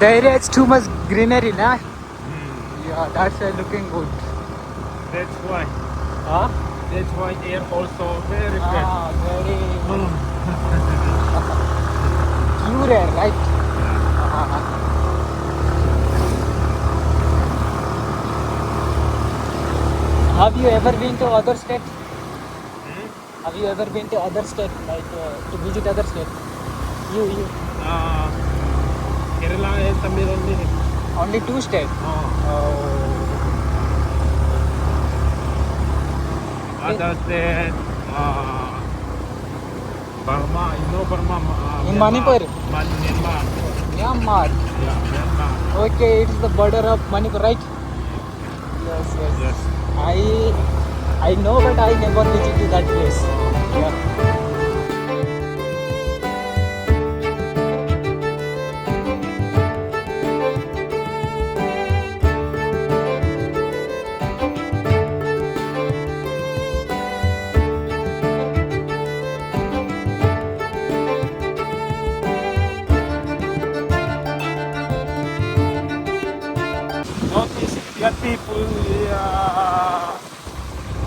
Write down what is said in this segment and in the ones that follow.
The area is too much greenery, na? Mm. Yeah, that's looking good. That's why. Huh? That's why air also very fresh. Ah, very Mm. pure air, right? Have you ever been to other state? Hmm? Have you ever been to other state, like to visit other state? You. Kerala and Tamil only. Only two states. Oh. Oh. Other state, Burma, you know Burma? In Myanmar. Manipur? Myanmar. Myanmar. Yeah, Myanmar. Okay, it's the border of Manipur, right? Yes, yes. Yes. I know, but I never visited that place. Yeah. Notice that people,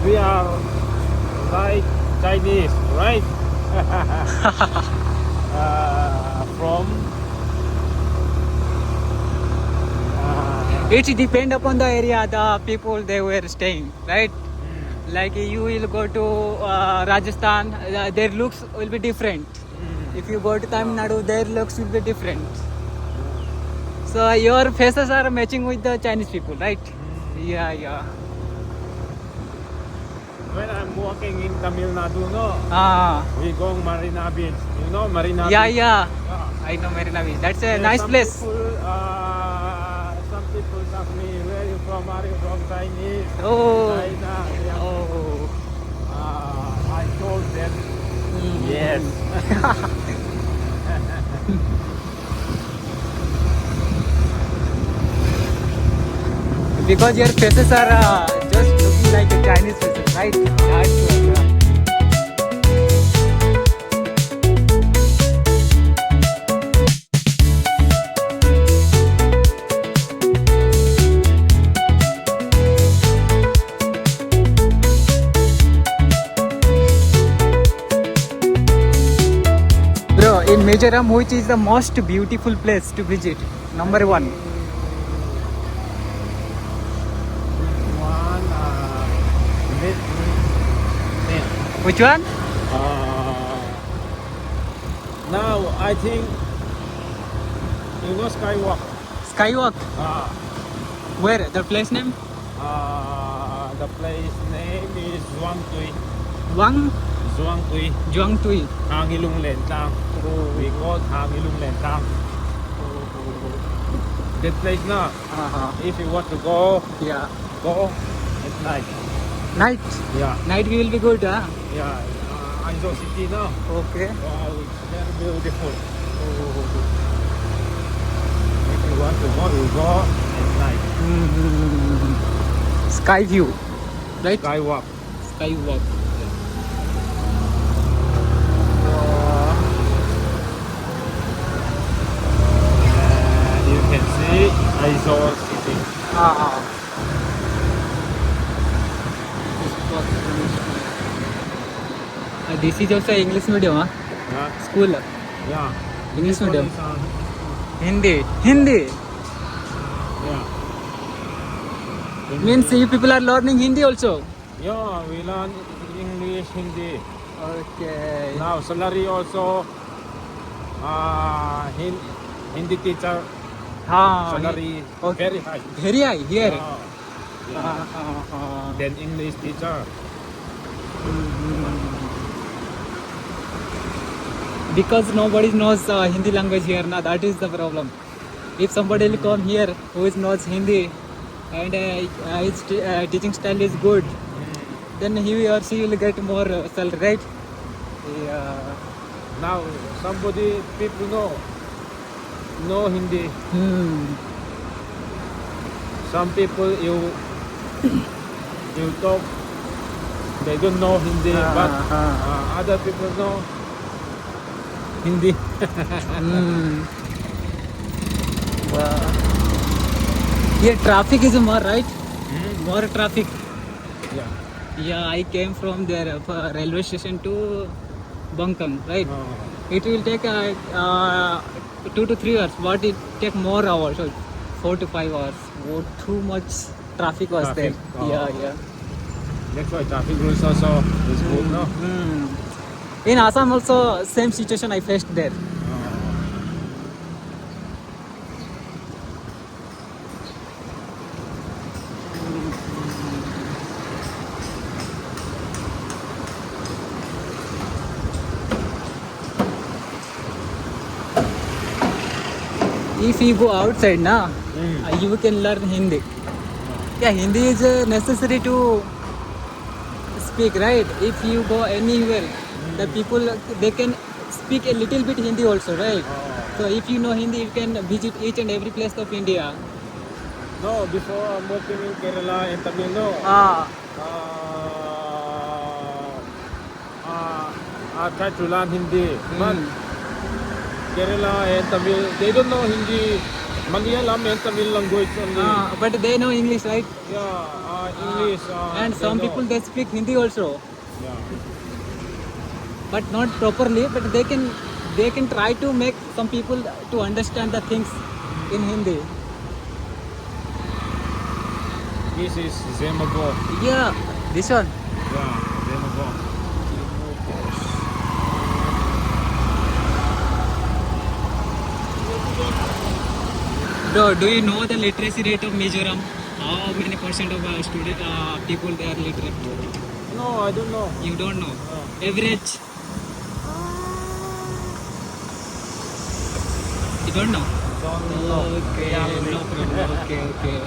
we are like Chinese, right? From It depend upon the area, the people they were staying, right? Like you will go to Rajasthan, their looks will be different. If you go to Tamil Nadu, their looks will be different. So your faces are matching with the Chinese people, right? Yeah. when I'm walking in Tamil Nadu, no, Ah, we go Marina Beach. You know Marina yeah. Beach? Yeah. Yeah. I know Marina Beach. That's a Yeah, nice place. Some people ask me, where you from? Are you from Chinese? Oh. China. Yeah. Oh. I told them, yes. Because your faces are just looking like a Chinese faces, right? That's why. Bro, in Mizoram, which is the most beautiful place to visit? Number one. One, let me think. Which one? Now I think you know Skywalk. Skywalk. Uh, Where? The place name? the place name is Duang Tui. Wang Duang Tui. Juang Tui. Hang Ilung Len Tang. We call Hang Ilung Len Tang. That place now. If you want to go, Yeah. go at night. Night. Yeah, Night will be good, huh? yeah. Aizo City now. Okay. Wow, it's very beautiful. If you want to go, you go at night. Sky view, right? Skywalk. Skywalk. You can see Aizo City. This is also English medium, huh? Yeah, School. yeah. English This one medium. is on- Hindi. Yeah. Means you people are learning Hindi also. Yeah, we learn English, Hindi. Okay. Now salary also. Hindi teacher salary Okay. very high. Very high here. Yeah. Then English teacher. Because nobody knows Hindi language here, na, that is the problem. If somebody will come here who knows Hindi and his teaching style is good, then he or she will get more salary, right? Yeah. Now somebody people know Hindi. Some people you talk, they don't know Hindi, but other people know Hindi. Here traffic is more, right? Hmm? More traffic. Yeah. Yeah, I came from there railway station to Bangkok, right? It will take 2 to 3 hours, but it take more hours, so 4 to 5 hours. Oh, too much traffic was Traffic, there. Yeah, oh. yeah. That's why traffic rules also is good, no? Mm. In Assam also same situation I faced there. If you go outside, na, you can learn Hindi. Yeah, Hindi is necessary to speak, right? If you go anywhere, the people they can speak a little bit Hindi also, right? So if you know Hindi, you can visit each and every place of India. No, before I'm working in Kerala and Tamil, no. Ah, I tried to learn Hindi, but mm. Kerala and Tamil, they don't know Hindi. Malayalam and Tamil language only. But they know English, right? Yeah, English. And they some know. people they speak Hindi also, Yeah. but not properly. But they can try to make some people to understand the things in Hindi. This is Zemago. Yeah, this one. Yeah, Zemago. Bro, do you know the literacy rate of Mizoram? How many percent of student people they are literate? No, I don't know. You don't know. No. Average. You don't know. Don't know. Okay, Yeah, no problem. Okay.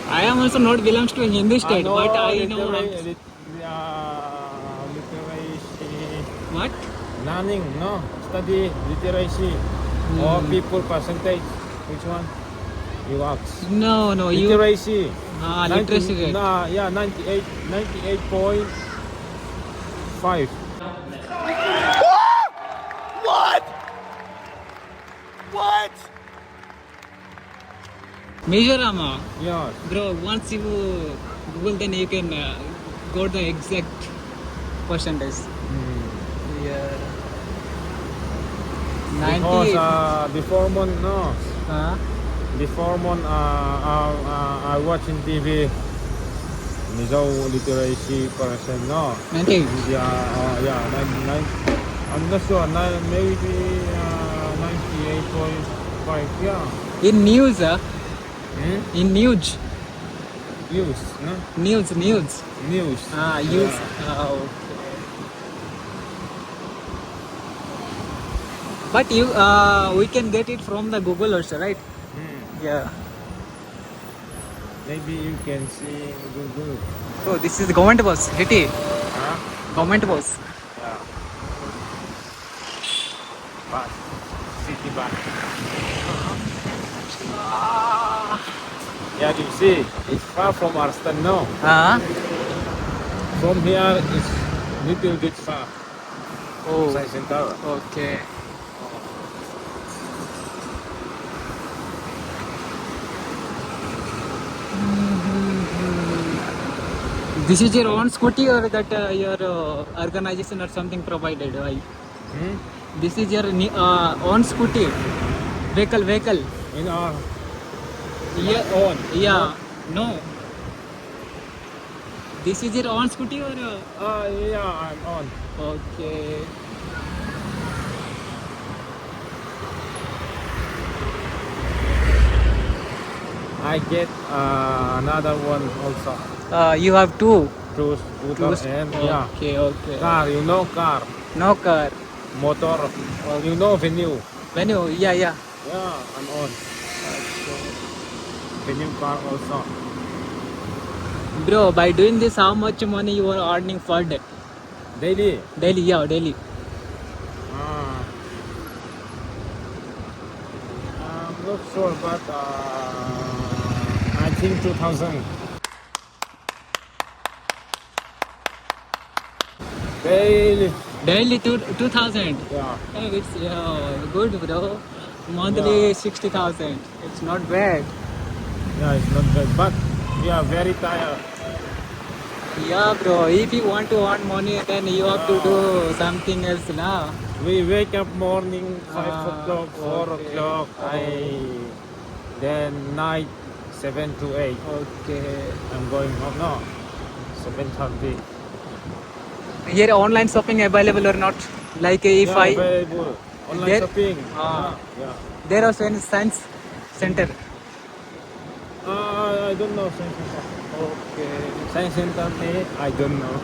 I am also not belongs to a Hindu state, but I know. Literacy. What? Learning, no? Study literacy. Or people percentage. Which one? You ask. No, you. Literacy. Literacy rate. Nah, yeah, 98.5. What? Mizoram. Yeah. Bro, once you Google, then you can go the exact percentage. Yeah. Because 98. before month, no. Huh? Before month, I watch in TV. Mizo literacy percent, no. 98. Yeah, 99. I'm not sure. Maybe 98.5. Yeah. In news, Hmm? in news, News, no? news. News. Use. Yeah. Okay. But we can get it from the Google also, right? Yeah. Maybe you can see Google. So this is the government bus, Hiti. Huh? Government bus. Yeah. Bus. City bus. Yeah, you see, it's far from Arstan now. From here, it's little bit far. Oh. Science Center. Okay. This is your own scooty or that your organization or something provided? This is your own scooty, vehicle. In our Yeah. own. Yeah. No. This is your own scooty or? Yeah, I'm on. Okay. I get another one also. You have two. Two scooter and yeah. Okay. Car, you know car. No car. Motor, you know venue. Venue. Yeah. Yeah, I'm on. Venue car also. Bro, by doing this, how much money you are earning per day? Daily. Daily, yeah, daily. I'm not sure, but I think 2,000. Daily. Daily 2,000. Yeah. It's good, bro. Monthly Yeah. 60,000. It's not bad. Yeah, it's not bad, but we are very tired. Yeah, bro. If you want to earn money, then you have to do Yeah. something else, na. We wake up morning 5 o'clock, Okay. 4 o'clock. Oh, Then night 7 to 8. okay. I'm going home now. 7:30. Here online shopping available or not? Like if Yeah, I available. Online there, shopping. uh, Yeah. there also in science center. I don't know science center. Okay. Science center, I don't know.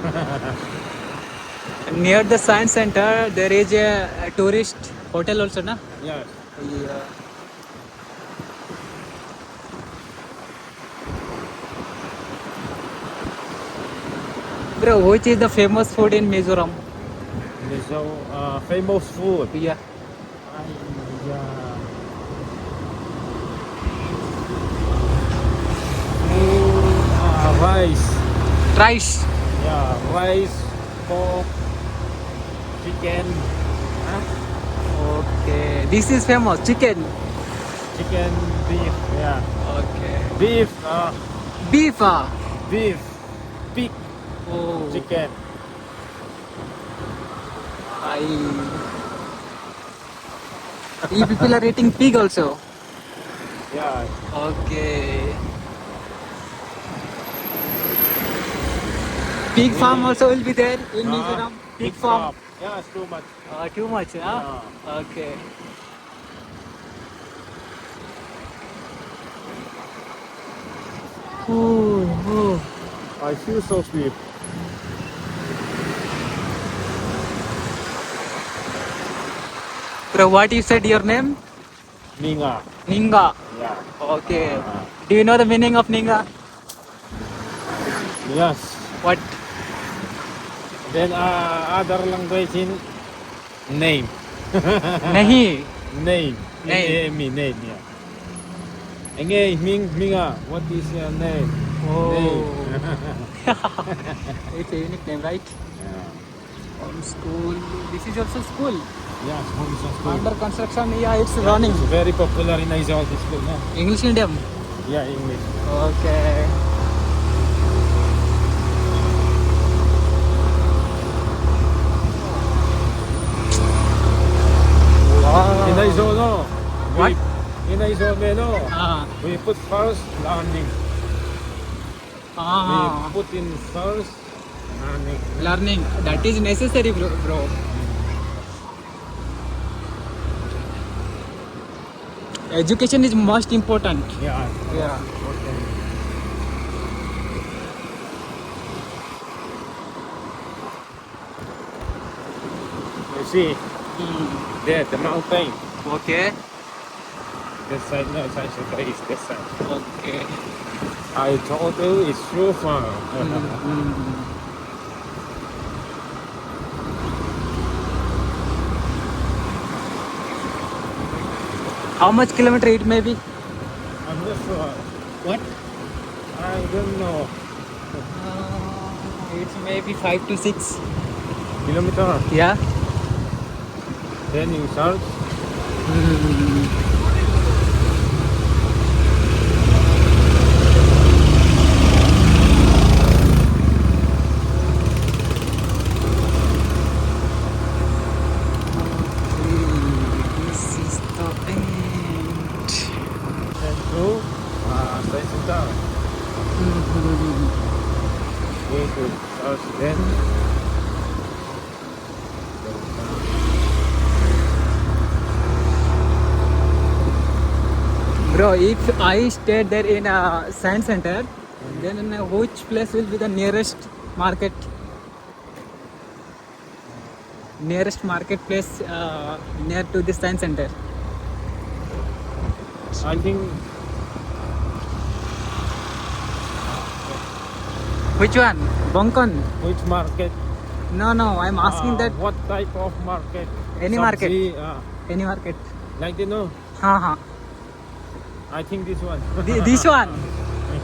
Near the science center, there is a tourist hotel also, na? Yes. Yeah. Bro, which is the famous food in Mizoram? There's so famous food. Yeah. Yeah. Rice. Rice. Yeah, rice, pork, chicken, Okay. This is famous chicken. chicken, beef. Yeah, Okay. beef, Beef. beef, pig, Oh. chicken. I. You people are eating pig also. Yeah, Okay. Pig farm also will be there in Mizoram. Pig farm. Yeah, it's too much. Too much, huh? Yeah. Okay. Oh, I feel so sweet. Bro, what you said your name? Ninga. Ninga. Yeah. Okay. Do you know the meaning of Ninga? Yes. What? Then other language in name. Nahi. Name. Name. Name. Yeah. Hey, Minga, what is your name? Oh. Name. It's a unique name, right? Yeah. From school. This is also school. Yes, home school. Under construction, yeah, it's Yeah, running. it's very popular in Aizawa school, no? English medium. Yeah, English. Okay. Wow. In Aizawa, no? What? In Aizawa, no? Ah. We put first learning. Ah. We put in first learning. Learning. That is necessary, bro. Education is most important. Yeah. Yeah. Okay. You see, there, the mountain. Okay. This side, no, side, is this side. Okay. I told you it's so far. How much kilometer it may be? I'm not sure. What? I don't know. It's maybe 5 to 6. Kilometer. Yeah. Then you search. This is the end. Then to station town. Go to search then. Bro, if I stayed there in a science center, then which place will be the nearest market? Nearest marketplace near to the science center. I think Which one? Bangkon? which market? No, I'm asking that What type of market? Any market. Sabzi, any market. like you know. Ha. I think this one. This one.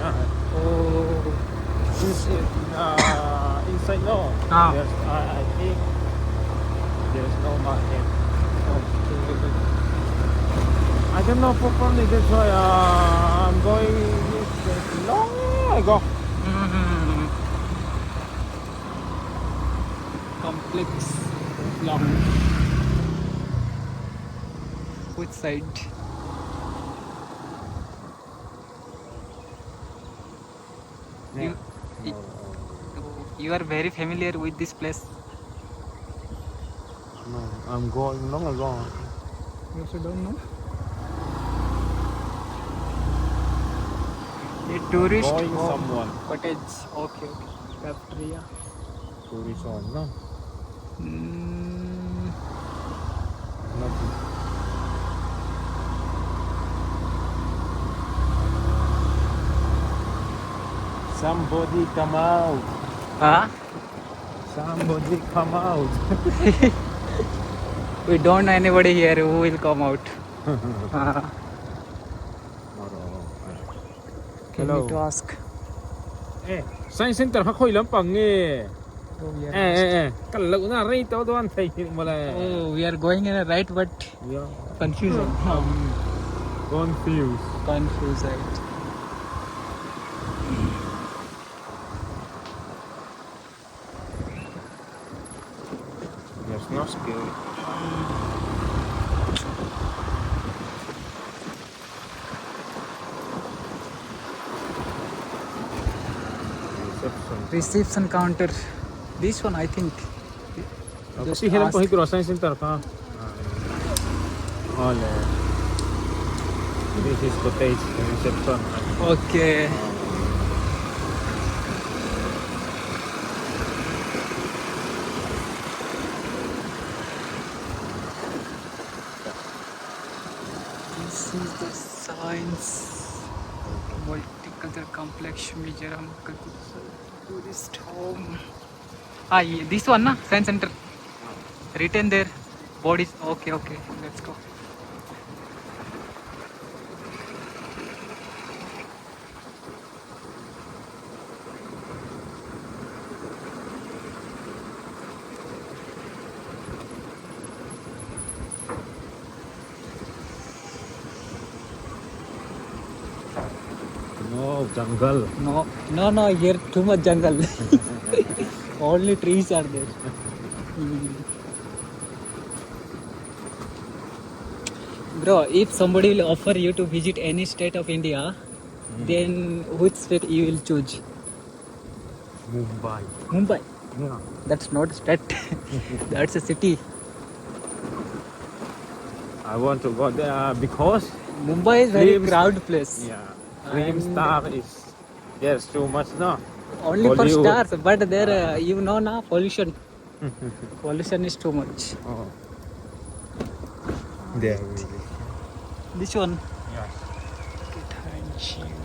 Yeah. Oh. Inside no. Ah. Yes, I think there's no market. cannot properly. That's why I'm going this long ago. Mm. Complex. Long. Which side? You, Yeah. you are very familiar with this place. No, I'm going long ago. You also don't know. A tourist Going home someone. cottage. Okay, okay. Cafeteria. Tourist home, no? Mm, Nothing. Somebody come out. huh? Somebody come out. We don't know anybody here who will come out. Okay, Hello. need to ask. Eh, Science Center khoi lam pang nge. Oh, we are, Kal lau na rai to don thai mala. oh, we are going in a right, but Yeah. confusion. Confused. Confused, right? There's no skill. Reception. Reception counter. This one, I think. Just Kasi hilang ask. ko higro Science Center ka. Ole. This is cottage reception. Okay. This is the science multicultural complex Mizoram tourist home. Ah, this one, na? Science center. Written there. Bodies. Okay, okay. Let's go. No, jungle. No, no, no. Here too much jungle. Only trees are there. Bro, if somebody will offer you to visit any state of India, then which state you will choose? Mumbai. Mumbai. Yeah. That's not a state. That's a city. I want to go there because Mumbai is very Dreams. crowded place. yeah, Dream And Star is there's too much no. only for Bollywood. stars, but there you know na pollution. Pollution is too much. Oh. There really. This one. Yeah. Okay, thank you.